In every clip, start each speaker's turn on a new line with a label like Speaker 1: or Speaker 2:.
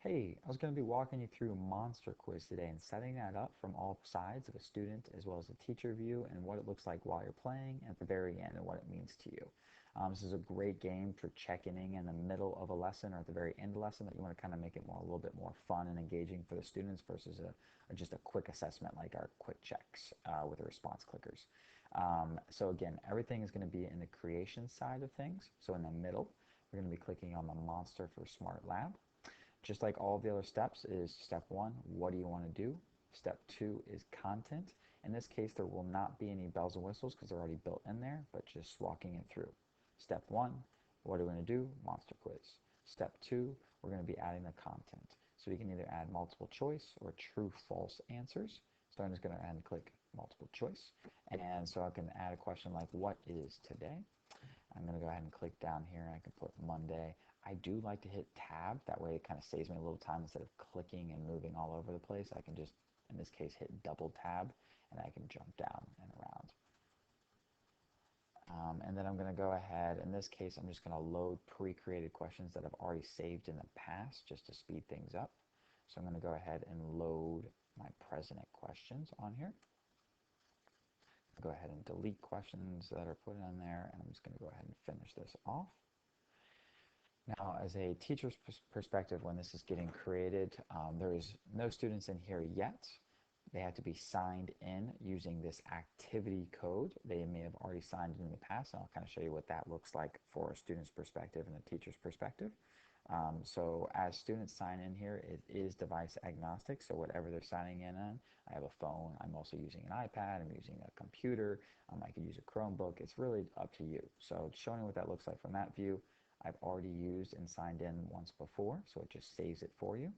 Speaker 1: Hey, I was going to be walking you through Monster Quiz today and setting that up from all sides of a student as well as a teacher view and what it looks like while you're playing and at the very end and what it means to you. This is a great game for checking in the middle of a lesson or at the very end of a lesson that you want to kind of make it more a little bit more fun and engaging for the students versus just a quick assessment like our quick checks with the response clickers. So again, everything is going to be in the creation side of things. So in the middle, we're going to be clicking on the Monster for Smart Lab. Just like all the other steps is step one, what do you want to do? Step two is content. In this case, there will not be any bells and whistles because they're already built in there, but just walking it through. Step one, what are we going to do? Monster quiz. Step two, we're going to be adding the content. So you can either add multiple choice or true false answers. So I'm just going to add and click multiple choice. And so I can add a question like, what is today? I'm going to go ahead and click down here and I can put Monday. I do like to hit tab. That way it kind of saves me a little time instead of clicking and moving all over the place. I can just, in this case, hit double tab and I can jump down and around. And then I'm going to go ahead, in this case, I'm just going to load pre-created questions that I've already saved in the past just to speed things up. So I'm going to go ahead and load my president questions on here. Go ahead and delete questions that are put in there, and I'm just going to go ahead and finish this off. Now, as a teacher's perspective, when this is getting created, there is no students in here yet. They have to be signed in using this activity code. They may have already signed in the past, and I'll kind of show you what that looks like for a student's perspective and a teacher's perspective. So as students sign in here, it is device agnostic, so whatever they're signing in on, I have a phone, I'm also using an iPad, I'm using a computer, I could use a Chromebook, it's really up to you. So showing you what that looks like from that view, I've already used and signed in once before, so it just saves it for you.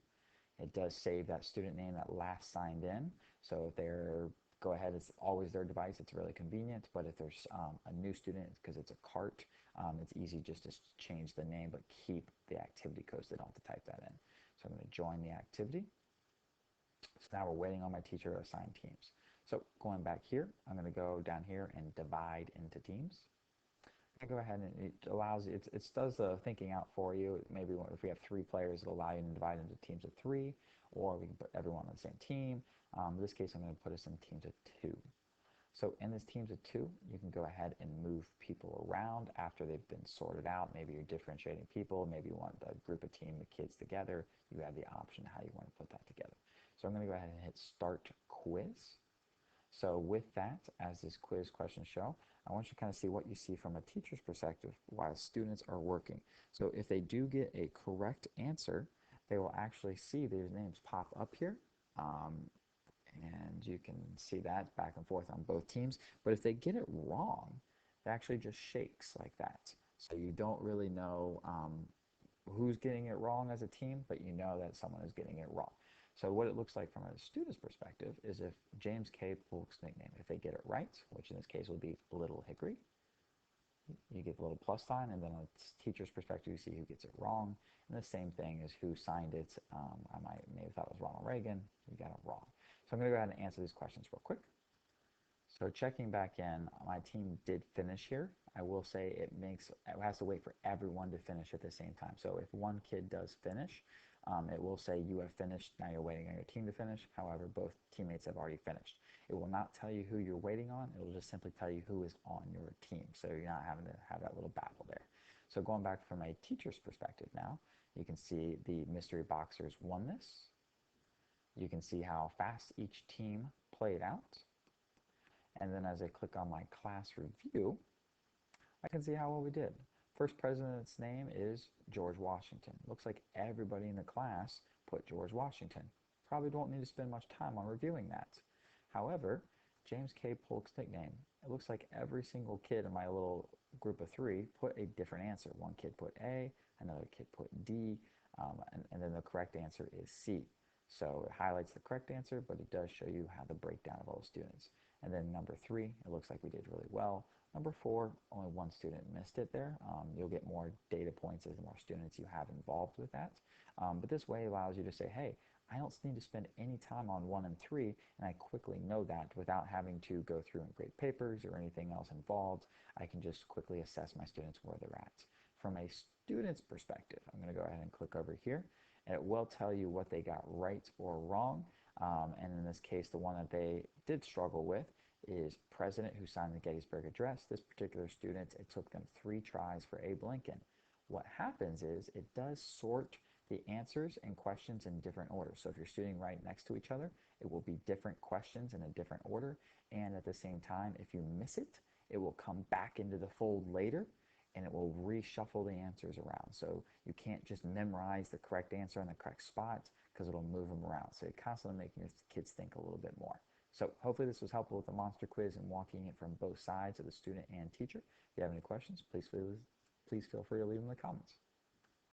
Speaker 1: It does save that student name that last signed in, so if they're go ahead, it's always their device, it's really convenient, but if there's a new student, because it's a cart, it's easy just to change the name but keep the activity codes. They don't have to type that in. So I'm going to join the activity. So now we're waiting on my teacher to assign teams. So going back here, I'm going to go down here and divide into teams. I go ahead and it allows it does the thinking out for you. Maybe if we have 3 players, it'll allow you to divide into teams of 3, or we can put everyone on the same team. In this case, I'm going to put us in teams of 2. So in this teams of 2, you can go ahead and move people around after they've been sorted out. Maybe you're differentiating people. Maybe you want the group of team, the kids together. You have the option how you want to put that together. So I'm going to go ahead and hit Start Quiz. So with that, as this quiz questions show, I want you to kind of see what you see from a teacher's perspective while students are working. So if they do get a correct answer, they will actually see their names pop up here. And you can see that back and forth on both teams. But if they get it wrong, it actually just shakes like that. So you don't really know who's getting it wrong as a team, but you know that someone is getting it wrong. So what it looks like from a student's perspective is if James K. Polk's nickname, if they get it right, which in this case would be Little Hickory, you get the little plus sign, and then on a teacher's perspective, you see who gets it wrong. And the same thing is who signed it. May have thought it was Ronald Reagan. You got it wrong. So I'm going to go ahead and answer these questions real quick. So checking back in, my team did finish here. I will say it has to wait for everyone to finish at the same time. So if one kid does finish, it will say you have finished, now you're waiting on your team to finish. However, both teammates have already finished. It will not tell you who you're waiting on. It will just simply tell you who is on your team. So you're not having to have that little battle there. So going back from a teacher's perspective now, you can see the mystery boxers won this. You can see how fast each team played out. And then as I click on my class review, I can see how well we did. First president's name is George Washington. Looks like everybody in the class put George Washington. Probably don't need to spend much time on reviewing that. However, James K. Polk's nickname, it looks like every single kid in my little group of 3 put a different answer. One kid put A, another kid put D, and then the correct answer is C. So it highlights the correct answer, but it does show you how the breakdown of all the students. And then number 3, it looks like we did really well. Number 4, only one student missed it there. You'll get more data points as the more students you have involved with that. But this way allows you to say, hey, I don't need to spend any time on 1 and 3, and I quickly know that without having to go through and grade papers or anything else involved. I can just quickly assess my students where they're at. From a student's perspective, I'm going to go ahead and click over here, and it will tell you what they got right or wrong. And in this case, the one that they did struggle with is President who signed the Gettysburg Address. This particular student, it took them 3 tries for Abe Lincoln. What happens is it does sort the answers and questions in different orders. So if you're sitting right next to each other, it will be different questions in a different order. And at the same time, if you miss it, it will come back into the fold later and it will reshuffle the answers around. So you can't just memorize the correct answer in the correct spots because it'll move them around. So you're constantly making your kids think a little bit more. So hopefully this was helpful with the monster quiz and walking it from both sides of the student and teacher. If you have any questions, please feel free to leave them in the comments.